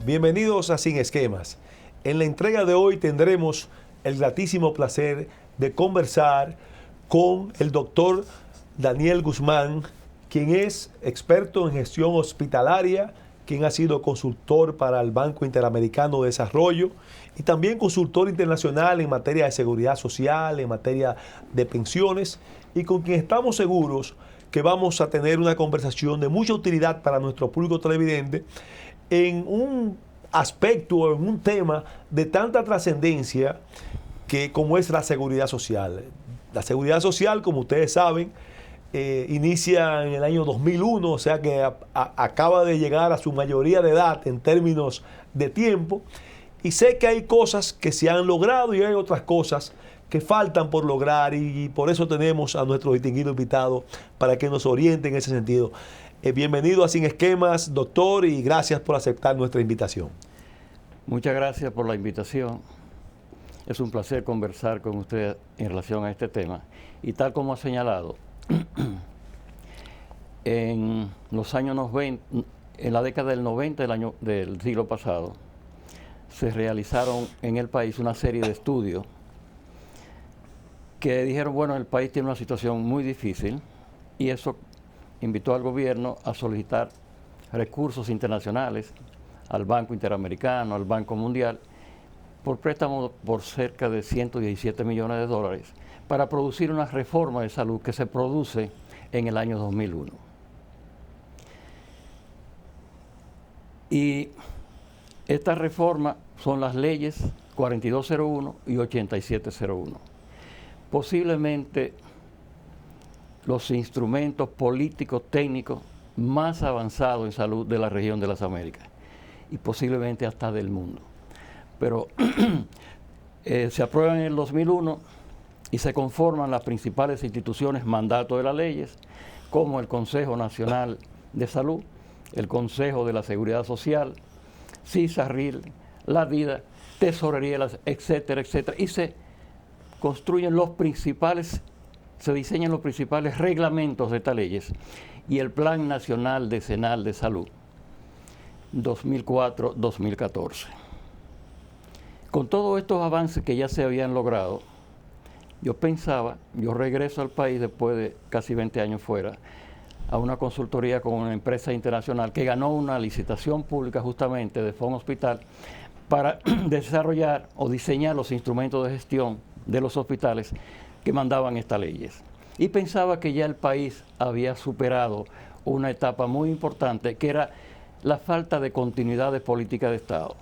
Bienvenidos a Sin Esquemas. En la entrega de hoy tendremos el gratísimo placer de conversar con el doctor Daniel Guzmán, quien es experto en gestión hospitalaria, quien ha sido consultor para el Banco Interamericano de Desarrollo y también consultor internacional en materia de seguridad social, en materia de pensiones, y con quien estamos seguros que vamos a tener una conversación de mucha utilidad para nuestro público televidente en un aspecto, en un tema de tanta trascendencia que como es la seguridad social. La seguridad social, como ustedes saben, inicia en el año 2001, o sea que acaba de llegar a su mayoría de edad en términos de tiempo, y sé que hay cosas que se han logrado y hay otras cosas que faltan por lograr, y por eso tenemos a nuestro distinguido invitado para que nos oriente en ese sentido. Bienvenido a Sin Esquemas, doctor, y gracias por aceptar nuestra invitación. Muchas gracias por la invitación. Es un placer conversar con usted en relación a este tema. Y tal como ha señalado, en los años 90, en la década del 90 del siglo pasado, se realizaron en el país una serie de estudios que dijeron, bueno, el país tiene una situación muy difícil, y eso invitó al gobierno a solicitar recursos internacionales al Banco Interamericano, al Banco Mundial, por préstamos por cerca de 117 millones de dólares para producir una reforma de salud que se produce en el año 2001. Y esta reforma son las leyes 4201 y 8701. Posiblemente los instrumentos políticos técnicos más avanzados en salud de la región de las Américas y posiblemente hasta del mundo. Pero se aprueban en el 2001 y se conforman las principales instituciones mandato de las leyes, como el Consejo Nacional de Salud, el Consejo de la Seguridad Social, CISARRIL, la DIDA, Tesorería, etcétera, etcétera, y se construyen se diseñan los principales reglamentos de estas leyes, y el Plan Nacional Decenal de Salud 2004-2014. Con todos estos avances que ya se habían logrado, yo regreso al país después de casi 20 años fuera, a una consultoría con una empresa internacional que ganó una licitación pública justamente de Fondo Hospital para desarrollar o diseñar los instrumentos de gestión de los hospitales que mandaban estas leyes. Y pensaba que ya el país había superado una etapa muy importante, que era la falta de continuidad de política de Estado.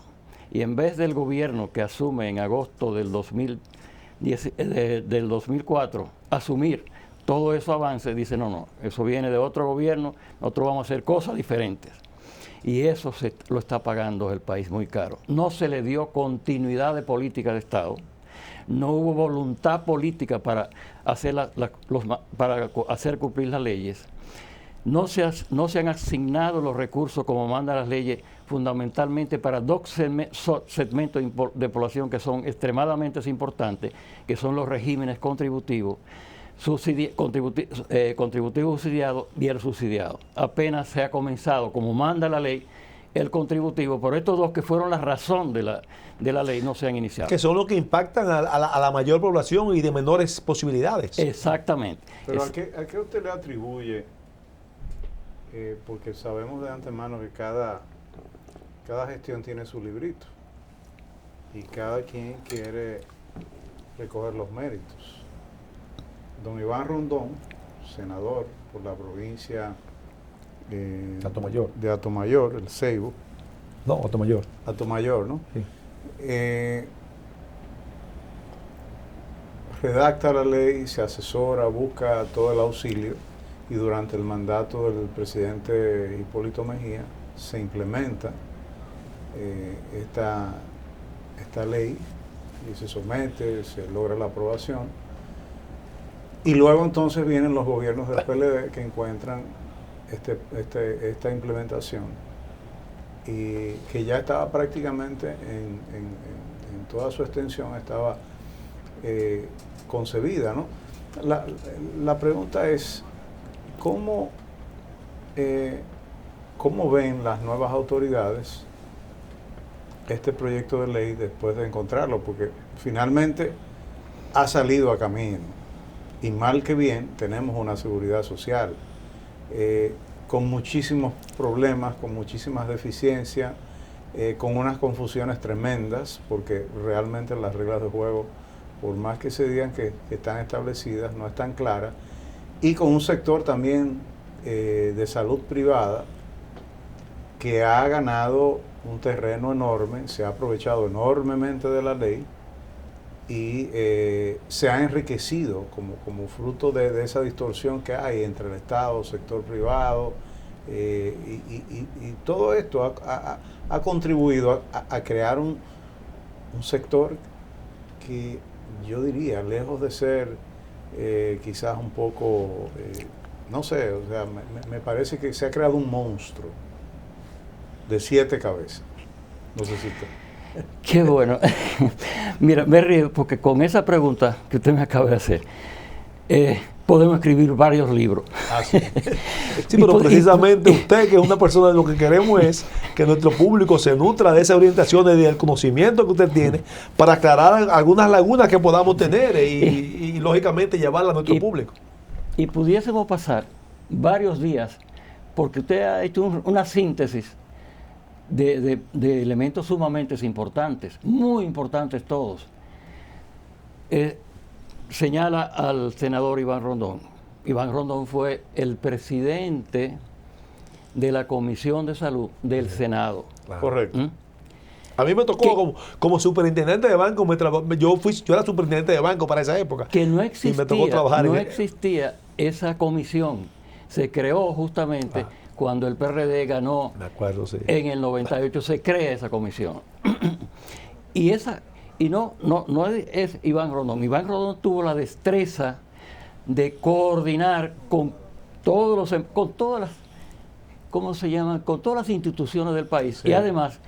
Y en vez del gobierno que asume en agosto del 2004, asumir todo esos avances, dice, no, eso viene de otro gobierno, nosotros vamos a hacer cosas diferentes. Y eso lo está pagando el país muy caro. No se le dio continuidad de política de Estado, no hubo voluntad política para hacer, para hacer cumplir las leyes. No se han asignado los recursos como mandan las leyes, fundamentalmente para dos segmentos de población que son extremadamente importantes, que son los regímenes contributivos, contributivo subsidiado y el subsidiado. Apenas se ha comenzado, como manda la ley, el contributivo, pero estos dos que fueron la razón de la ley no se han iniciado. Que son los que impactan a la mayor población y de menores posibilidades. Exactamente. Pero ¿a qué usted le atribuye? Porque sabemos de antemano que cada gestión tiene su librito y cada quien quiere recoger los méritos. Don Iván Rondón, senador por la provincia de Atomayor, el Ceibo. No, Atomayor. Atomayor, ¿no? Sí. Redacta la ley, se asesora, busca todo el auxilio, y durante el mandato del presidente Hipólito Mejía se implementa esta ley y se somete, se logra la aprobación, y luego entonces vienen los gobiernos del PLD que encuentran esta implementación, y que ya estaba prácticamente en toda su extensión, estaba concebida, ¿no? La pregunta es, ¿cómo ven las nuevas autoridades este proyecto de ley después de encontrarlo, porque finalmente ha salido a camino. Y mal que bien, tenemos una seguridad social con muchísimos problemas, con muchísimas deficiencias, con unas confusiones tremendas, porque realmente las reglas de juego, por más que se digan que están establecidas, no están claras, y con un sector también de salud privada que ha ganado un terreno enorme, se ha aprovechado enormemente de la ley y se ha enriquecido como fruto de esa distorsión que hay entre el Estado, sector privado, y todo esto ha contribuido a crear un sector que yo diría, lejos de ser quizás un poco, no sé, o sea, me parece que se ha creado un monstruo de 7 cabezas. No sé si usted... Qué bueno. Mira, me río porque con esa pregunta que usted me acaba de hacer, podemos escribir varios libros. Sí, pero precisamente usted, que es una persona, lo que queremos es que nuestro público se nutra de esas orientaciones y del conocimiento que usted tiene para aclarar algunas lagunas que podamos tener y lógicamente llevarla a nuestro público. Y pudiésemos pasar varios días, porque usted ha hecho una síntesis de elementos sumamente importantes, muy importantes todos. Señala al senador Iván Rondón. Iván Rondón fue el presidente de la Comisión de Salud del Senado. Claro. Correcto. A mí me tocó como superintendente de banco, yo era superintendente de banco para esa época. Que no existía, y me tocó trabajar existía esa comisión. Se creó justamente cuando el PRD ganó. Me acuerdo, sí. En el 98 se crea esa comisión. Y no es Iván Rondón. Iván Rondón tuvo la destreza de coordinar con todas las, ¿cómo se llaman? Con todas las instituciones del país. Sí. Y además,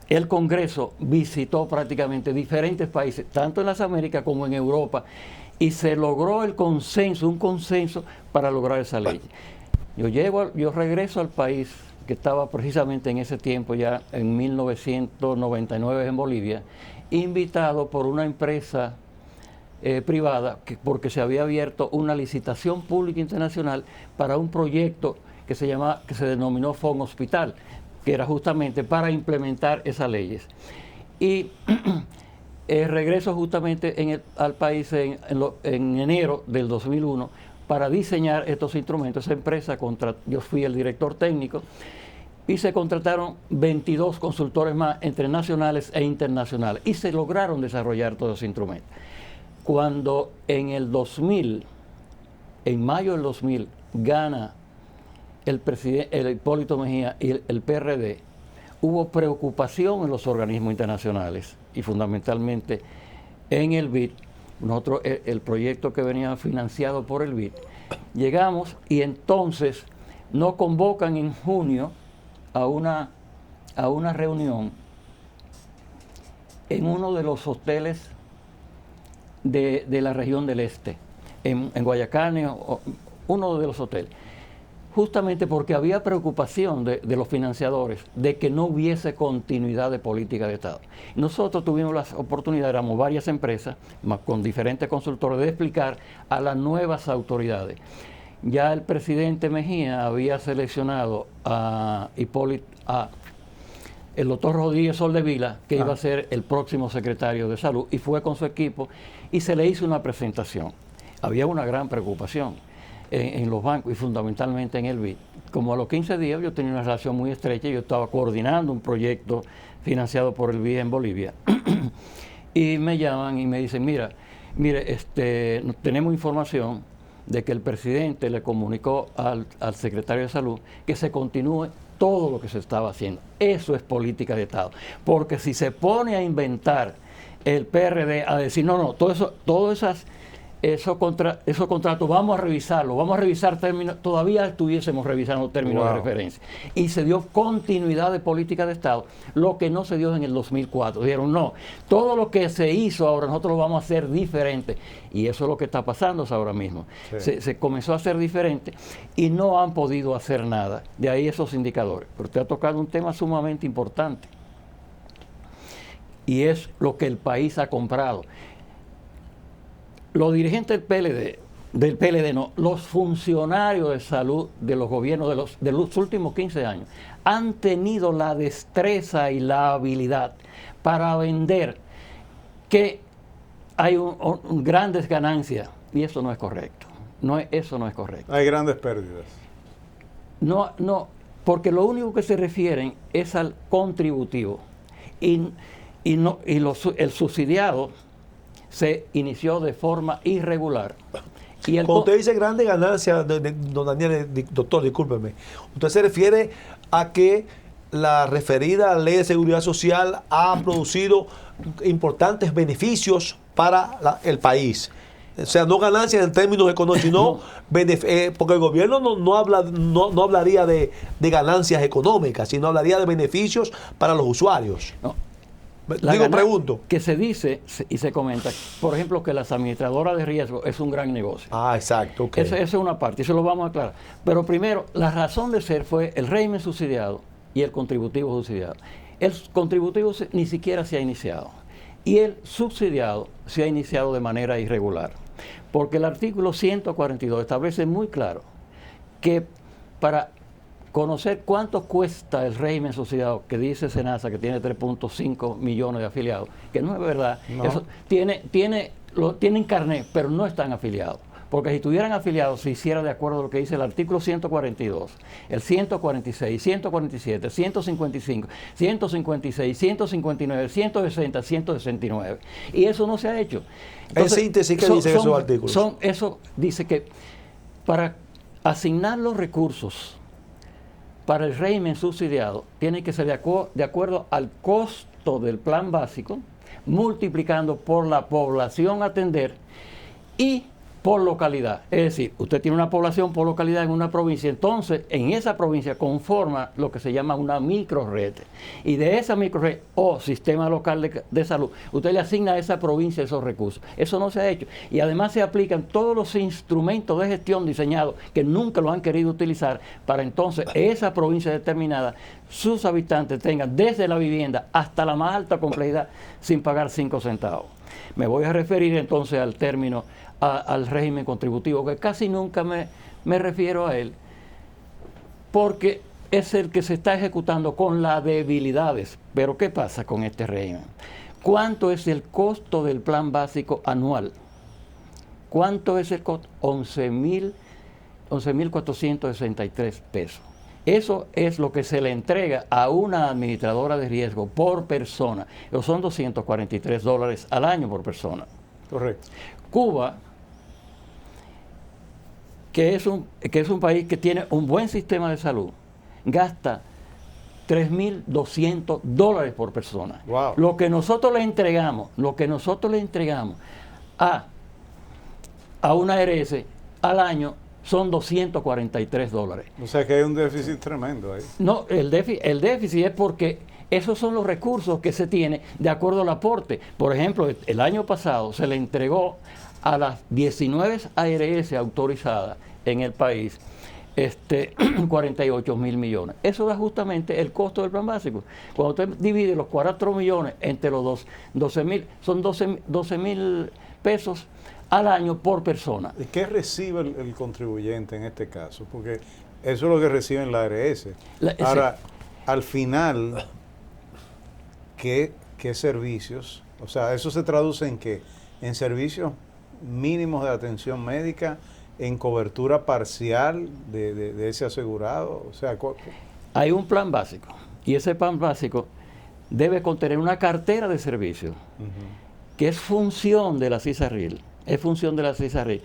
el Congreso visitó prácticamente diferentes países, tanto en las Américas como en Europa, y se logró un consenso para lograr esa ley. Yo regreso al país, que estaba precisamente en ese tiempo, ya en 1999 en Bolivia, invitado por una empresa privada, porque se había abierto una licitación pública internacional para un proyecto que se denominó Fon Hospital, que era justamente para implementar esas leyes. Y regreso justamente al país en enero del 2001 para diseñar estos instrumentos. Esa empresa, yo fui el director técnico, y se contrataron 22 consultores más entre nacionales e internacionales, y se lograron desarrollar todos los instrumentos. Cuando en mayo del 2000, gana el Hipólito Mejía y el PRD, hubo preocupación en los organismos internacionales y fundamentalmente en el BID. Nosotros, el proyecto que venía financiado por el BID, llegamos y entonces nos convocan en junio a una reunión en uno de los hoteles de la región del este, en Guayacán, uno de los hoteles, justamente porque había preocupación de los financiadores de que no hubiese continuidad de política de Estado. Nosotros tuvimos la oportunidad, éramos varias empresas, con diferentes consultores, de explicar a las nuevas autoridades. Ya el presidente Mejía había seleccionado el doctor Rodríguez Soldevila, que iba a ser el próximo secretario de Salud, y fue con su equipo y se le hizo una presentación. Había una gran preocupación en los bancos y fundamentalmente en el BID. Como a los 15 días yo tenía una relación muy estrecha, yo estaba coordinando un proyecto financiado por el BID en Bolivia, y me llaman y me dicen, mire, tenemos información de que el presidente le comunicó al secretario de Salud que se continúe todo lo que se estaba haciendo. Eso es política de Estado. Porque si se pone a inventar el PRD, a decir, no, esos contratos vamos a revisarlo, vamos a revisar términos, todavía estuviésemos revisando términos de referencia. Y se dio continuidad de política de Estado, lo que no se dio en el 2004. Dijeron, no, todo lo que se hizo ahora nosotros lo vamos a hacer diferente. Y eso es lo que está pasando ahora mismo. Sí. Se comenzó a hacer diferente y no han podido hacer nada. De ahí esos indicadores. Pero usted ha tocado un tema sumamente importante. y es lo que el país ha comprado. Los dirigentes del PLD no, los funcionarios de salud de los gobiernos de los últimos 15 años han tenido la destreza y la habilidad para vender que hay grandes ganancias, y eso no es correcto. Eso no es correcto. Hay grandes pérdidas. No, porque lo único que se refieren es al contributivo el subsidiado se inició de forma irregular. Cuando usted dice grandes ganancias, don Daniel, doctor, discúlpeme, usted se refiere a que la referida ley de seguridad social ha producido importantes beneficios para el país. O sea, no ganancias en términos económicos, sino porque el gobierno no hablaría de ganancias económicas, sino hablaría de beneficios para los usuarios. No. Pregunto. Que se dice y se comenta, por ejemplo, que las administradoras de riesgo es un gran negocio. Ah, exacto. Okay. Eso es una parte, eso lo vamos a aclarar. Pero primero, la razón de ser fue el régimen subsidiado y el contributivo subsidiado. El contributivo ni siquiera se ha iniciado. Y el subsidiado se ha iniciado de manera irregular. Porque el artículo 142 establece muy claro que para conocer cuánto cuesta el régimen subsidiado, que dice Senasa que tiene 3.5 millones de afiliados, que no es verdad. No. Eso tienen carnet, pero no están afiliados. Porque si estuvieran afiliados, se hiciera de acuerdo a lo que dice el artículo 142, el 146, 147, 155, 156, 159, 160, 169. Y eso no se ha hecho. Entonces, en síntesis, ¿qué dicen esos artículos? Eso dice que para asignar los recursos para el régimen subsidiado, tiene que ser de acuerdo al costo del plan básico, multiplicando por la población a atender y por localidad. Es decir, usted tiene una población por localidad en una provincia, entonces en esa provincia conforma lo que se llama una microred. Y de esa microred o sistema local de salud, usted le asigna a esa provincia esos recursos. Eso no se ha hecho. Y además se aplican todos los instrumentos de gestión diseñados que nunca lo han querido utilizar para entonces esa provincia determinada, sus habitantes tengan desde la vivienda hasta la más alta complejidad sin pagar 5 centavos. Me voy a referir entonces al término al régimen contributivo, que casi nunca me refiero a él, porque es el que se está ejecutando con las debilidades. Pero ¿qué pasa con este régimen? ¿Cuánto es el costo del plan básico anual? ¿Cuánto es el costo? 11.463 pesos. Eso es lo que se le entrega a una administradora de riesgo por persona. Son $243 al año por persona. Correcto. Cuba, que es un país que tiene un buen sistema de salud, gasta $3.200 por persona. Wow. Lo que nosotros le entregamos a una ARS al año son $243. O sea que hay un déficit tremendo ahí. No, el déficit es porque esos son los recursos que se tienen de acuerdo al aporte. Por ejemplo, el año pasado se le entregó a las 19 ARS autorizadas en el país 48.000 millones. Eso es justamente el costo del plan básico. Cuando usted divide los 4 millones entre los 12.000, son 12.000 pesos al año por persona. ¿Y qué recibe el contribuyente en este caso? Porque eso es lo que recibe en la ARS. Ahora, al final, ¿qué servicios? O sea, ¿eso se traduce en qué? En servicios mínimos de atención médica, en cobertura parcial de ese asegurado. O sea, hay un plan básico y ese plan básico debe contener una cartera de servicios que es función de la CISARRIL. Es función de la CISARRIL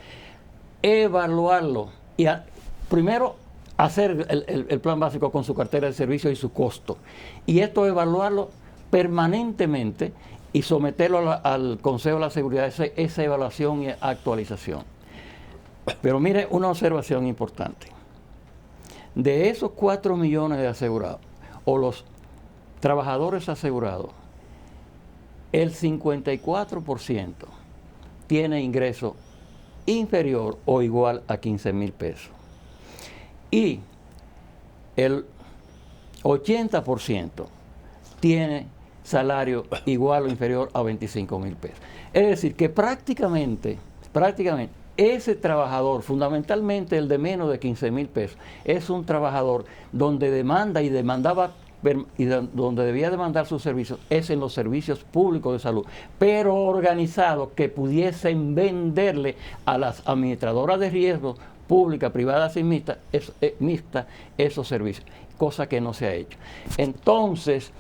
evaluarlo y primero hacer el plan básico con su cartera de servicios y su costo. Y esto evaluarlo permanentemente y someterlo al Consejo de la Seguridad, esa evaluación y actualización. Pero mire una observación importante. De esos 4 millones de asegurados, o los trabajadores asegurados, el 54% tiene ingreso inferior o igual a 15.000 pesos. Y el 80% tiene salario igual o inferior a 25,000 pesos. Es decir, que prácticamente, ese trabajador, fundamentalmente el de menos de 15,000 pesos, es un trabajador donde demanda y donde debía demandar sus servicios es en los servicios públicos de salud, pero organizados que pudiesen venderle a las administradoras de riesgos públicas, privadas y mixtas esos servicios, cosa que no se ha hecho. Entonces,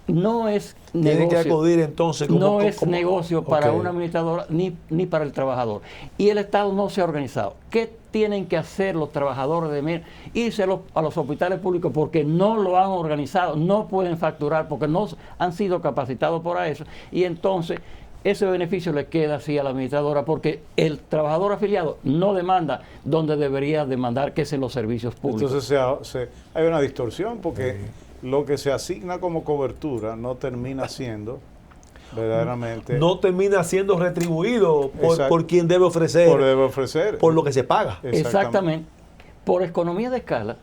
no es Tiene que acudir entonces no es negocio para una administradora ni para el trabajador. Y el Estado no se ha organizado. ¿Qué tienen que hacer los trabajadores de MER? Irse a los hospitales públicos porque no lo han organizado, no pueden facturar porque no han sido capacitados para eso. Y entonces ese beneficio le queda así a la administradora porque el trabajador afiliado no demanda donde debería demandar, que es en los servicios públicos. Entonces hay una distorsión porque lo que se asigna como cobertura no termina siendo verdaderamente... No termina siendo retribuido por quien debe ofrecer, por lo que se paga. Exactamente. Por economía de escala,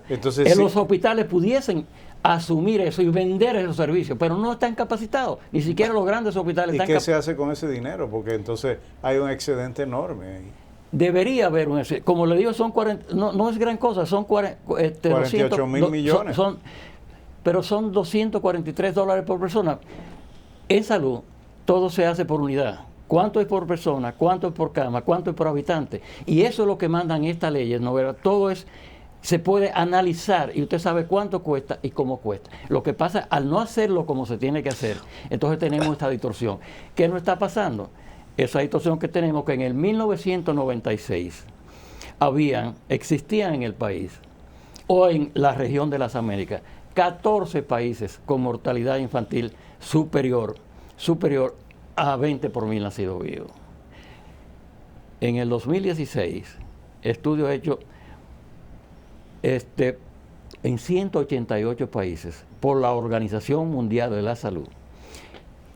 entonces, en los hospitales pudiesen asumir eso y vender esos servicios, pero no están capacitados, ni siquiera los grandes hospitales. ¿Y qué se hace con ese dinero? Porque entonces hay un excedente enorme ahí. Debería haber un excedente. Como le digo, son 40, no es gran cosa, son 48 mil millones. Pero son $243 por persona. En salud, todo se hace por unidad. ¿Cuánto es por persona? ¿Cuánto es por cama? ¿Cuánto es por habitante? Y eso es lo que mandan estas leyes, ¿no? Todo se puede analizar y usted sabe cuánto cuesta y cómo cuesta. Lo que pasa, al no hacerlo como se tiene que hacer, entonces tenemos esta distorsión. ¿Qué nos está pasando? Esa distorsión que tenemos, que en el 1996 existían en el país o en la región de las Américas 14 países con mortalidad infantil superior a 20 por 1000 nacidos vivos. En el 2016, estudio hecho en 188 países por la Organización Mundial de la Salud,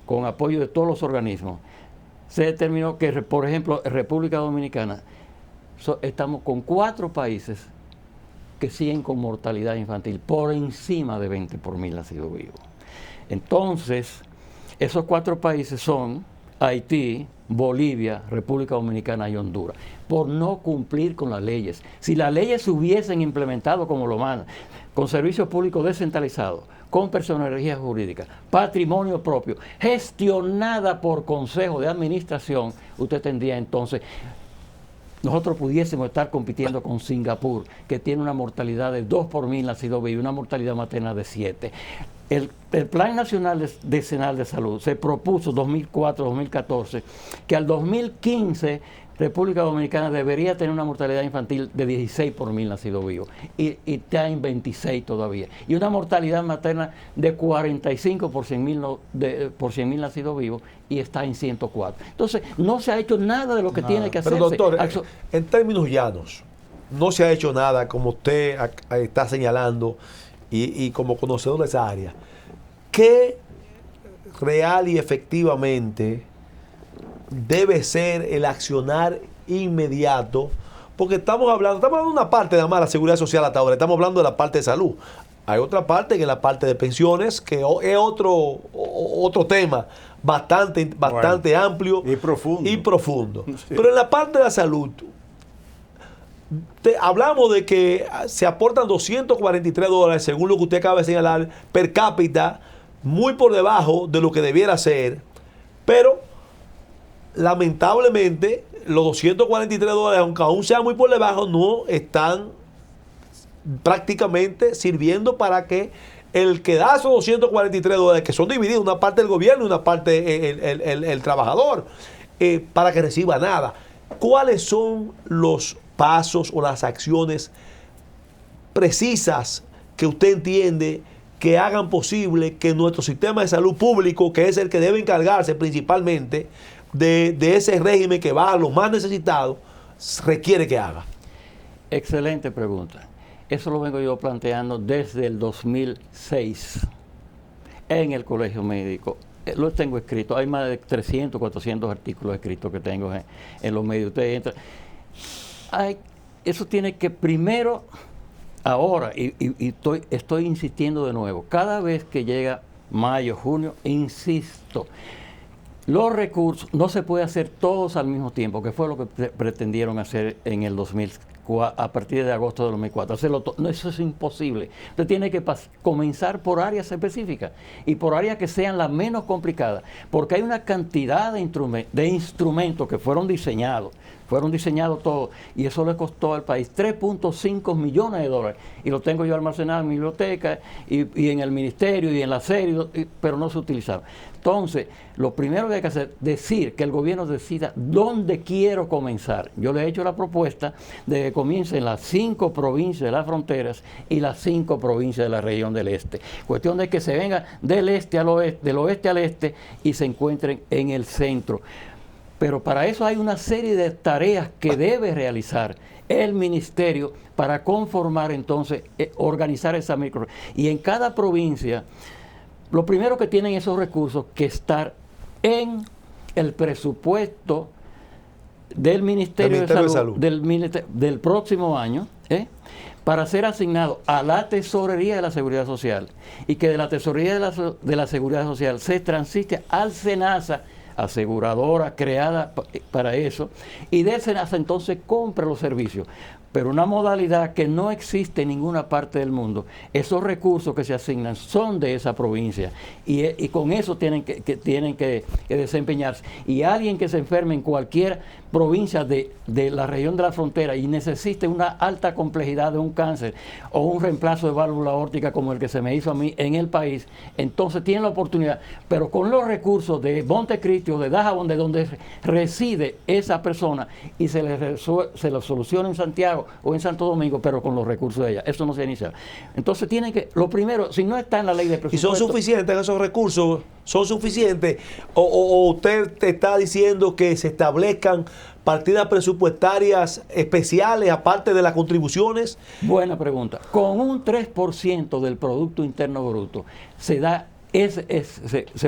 con apoyo de todos los organismos, se determinó que, por ejemplo, en República Dominicana estamos con 4 países que siguen con mortalidad infantil por encima de 20 por 1000 nacidos vivos. Entonces, esos 4 países son Haití, Bolivia, República Dominicana y Honduras, por no cumplir con las leyes. Si las leyes se hubiesen implementado como lo mandan, con servicios públicos descentralizados, con personería jurídica, patrimonio propio, gestionada por consejo de administración, usted tendría entonces, nosotros pudiésemos estar compitiendo con Singapur, que tiene una mortalidad de 2 por 1000 nacidos vivos y una mortalidad materna de 7. El Plan Nacional Decenal de Salud se propuso 2004-2014 que al 2015 República Dominicana debería tener una mortalidad infantil de 16 por 1000 nacidos vivos y está en 26 todavía. Y una mortalidad materna de 45 por 100,000 nacidos vivos y está en 104. Entonces, no se ha hecho nada de lo que tiene que hacerse. Pero doctor, en términos llanos, no se ha hecho nada como usted está señalando y como conocedor de esa área. ¿Qué real y efectivamente debe ser el accionar inmediato? Porque estamos hablando de una parte nada más de la seguridad social hasta ahora, estamos hablando de la parte de salud. Hay otra parte que es la parte de pensiones, que es otro tema bastante amplio y profundo. Sí. Pero en la parte de la salud, hablamos de que se aportan $243, según lo que usted acaba de señalar, per cápita, muy por debajo de lo que debiera ser, pero lamentablemente los $243, aunque aún sean muy por debajo, no están prácticamente sirviendo para que el que da esos $243, que son divididos, una parte del gobierno y una parte el trabajador, para que reciba nada. ¿Cuáles son los pasos o las acciones precisas que usted entiende que hagan posible que nuestro sistema de salud público, que es el que debe encargarse principalmente de ese régimen que va a los más necesitados, requiere que haga? Excelente pregunta. Eso lo vengo yo planteando desde el 2006 en el Colegio Médico. Lo tengo escrito. Hay más de 300, 400 artículos escritos que tengo en los medios. Usted entra. Eso tiene que primero, ahora, y estoy insistiendo de nuevo, cada vez que llega mayo, junio, insisto. Los recursos no se puede hacer todos al mismo tiempo, que fue lo que pretendieron hacer en el 2004, a partir de agosto de 2004. No, eso es imposible. Usted tiene que comenzar por áreas específicas y por áreas que sean las menos complicadas, porque hay una cantidad de instrumentos que fueron diseñados todos, y eso le costó al país 3.5 millones de dólares, y lo tengo yo almacenado en mi biblioteca y en el ministerio y en la serie, pero no se utilizaron. Entonces, lo primero que hay que hacer es decir que el gobierno decida dónde quiero comenzar. Yo le he hecho la propuesta de que comiencen las 5 provincias de las fronteras y las 5 provincias de la región del este. Cuestión de que se venga del este al oeste, del oeste al este, y se encuentren en el centro. Pero para eso hay una serie de tareas que debe realizar el ministerio para conformar entonces, organizar esa micro. Y en cada provincia, lo primero que tienen esos recursos que estar en el presupuesto del Ministerio de Salud. Del próximo año, para ser asignado a la Tesorería de la Seguridad Social, y que de la Tesorería de la Seguridad Social se transite al SENASA, aseguradora creada para eso, y de SENASA entonces compra los servicios. Pero una modalidad que no existe en ninguna parte del mundo. Esos recursos que se asignan son de esa provincia, y con eso tienen que desempeñarse. Y alguien que se enferme en cualquier provincia de la región de la frontera y necesite una alta complejidad de un cáncer o un reemplazo de válvula aórtica como el que se me hizo a mí en el país, entonces tiene la oportunidad, pero con los recursos de Montecristi o de Dajabón, de donde reside esa persona, y se lo soluciona en Santiago o en Santo Domingo, pero con los recursos de ella. Eso no se inicia. Entonces tienen que, lo primero, si no está en la ley de presupuesto... ¿Y son suficientes esos recursos? ¿Son suficientes? ¿O usted te está diciendo que se establezcan partidas presupuestarias especiales aparte de las contribuciones? Buena pregunta. Con un 3% del Producto Interno Bruto se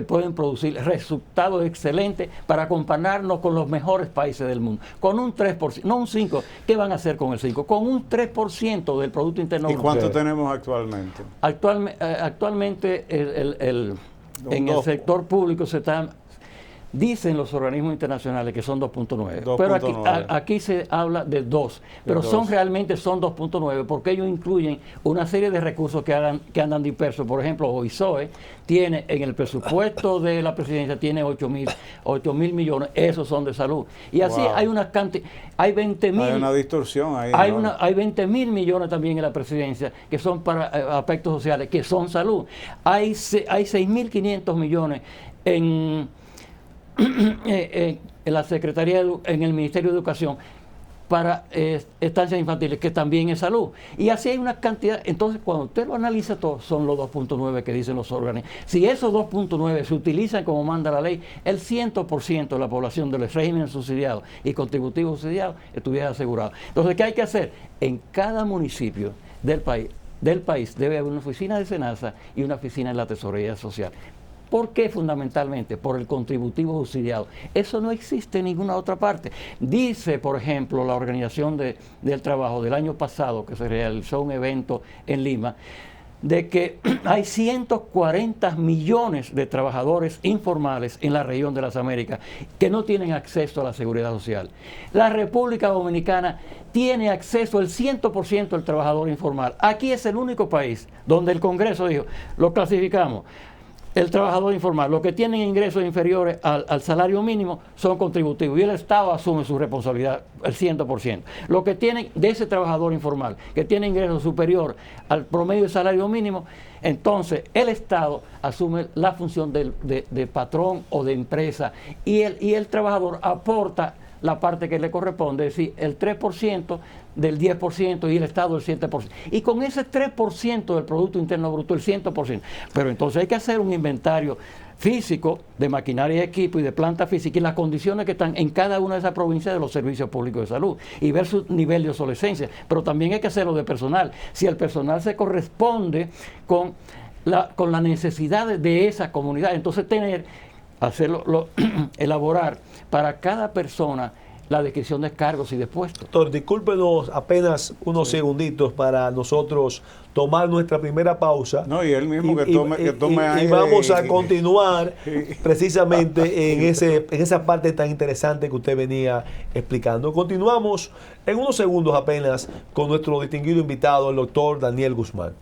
pueden producir resultados excelentes para compararnos con los mejores países del mundo. Con un 3%, no un 5%. ¿Qué van a hacer con el 5%? Con un 3% del Producto Interno Bruto. ¿Y cuánto tenemos actualmente? Actualmente en el sector público se está... Dicen los organismos internacionales que son 2.9, pero aquí se habla de 2, pero realmente son 2.9, porque ellos incluyen una serie de recursos que andan dispersos. Por ejemplo, OISOE tiene en el presupuesto de la presidencia tiene 8.000 millones, esos son de salud. Y así hay una cantidad, hay 20.000. Hay una distorsión ahí. Hay 20.000 millones también en la presidencia que son para aspectos sociales, que son salud. Hay 6.500 millones en la Secretaría, en el Ministerio de Educación, para estancias infantiles, que también es salud. Y así hay una cantidad. Entonces, cuando usted lo analiza todo, son los 2.9 que dicen los organismos. Si esos 2.9 se utilizan como manda la ley, el 100% de la población del régimen subsidiado y contributivo subsidiado estuviera asegurado. Entonces, ¿qué hay que hacer? En cada municipio del país debe haber una oficina de SENASA y una oficina en la Tesorería Social. ¿Por qué? Fundamentalmente por el contributivo subsidiado. Eso no existe en ninguna otra parte. Dice, por ejemplo, la Organización del Trabajo del año pasado, que se realizó un evento en Lima, de que hay 140 millones de trabajadores informales en la región de las Américas que no tienen acceso a la seguridad social. La República Dominicana tiene acceso al 100% del trabajador informal. Aquí es el único país donde el Congreso dijo, lo clasificamos. El trabajador informal, los que tienen ingresos inferiores al salario mínimo son contributivos, y el Estado asume su responsabilidad el 100%. Los que tienen, de ese trabajador informal, que tiene ingresos superior al promedio del salario mínimo, entonces el Estado asume la función de patrón o de empresa, y el trabajador aporta la parte que le corresponde, es decir, el 3% del 10% y el Estado el 7%. Y con ese 3% del Producto Interno Bruto, el 100%. Pero entonces hay que hacer un inventario físico de maquinaria y equipo y de planta física y las condiciones que están en cada una de esas provincias de los servicios públicos de salud y ver su nivel de obsolescencia. Pero también hay que hacerlo de personal. Si el personal se corresponde con las necesidades de esa comunidad, entonces elaborar para cada persona la descripción de cargos y de puestos. Doctor, discúlpenos apenas unos segunditos para nosotros tomar nuestra primera pausa. No, y él mismo que tome y aire vamos a continuar precisamente en esa parte tan interesante que usted venía explicando. Continuamos en unos segundos apenas con nuestro distinguido invitado, el doctor Daniel Guzmán.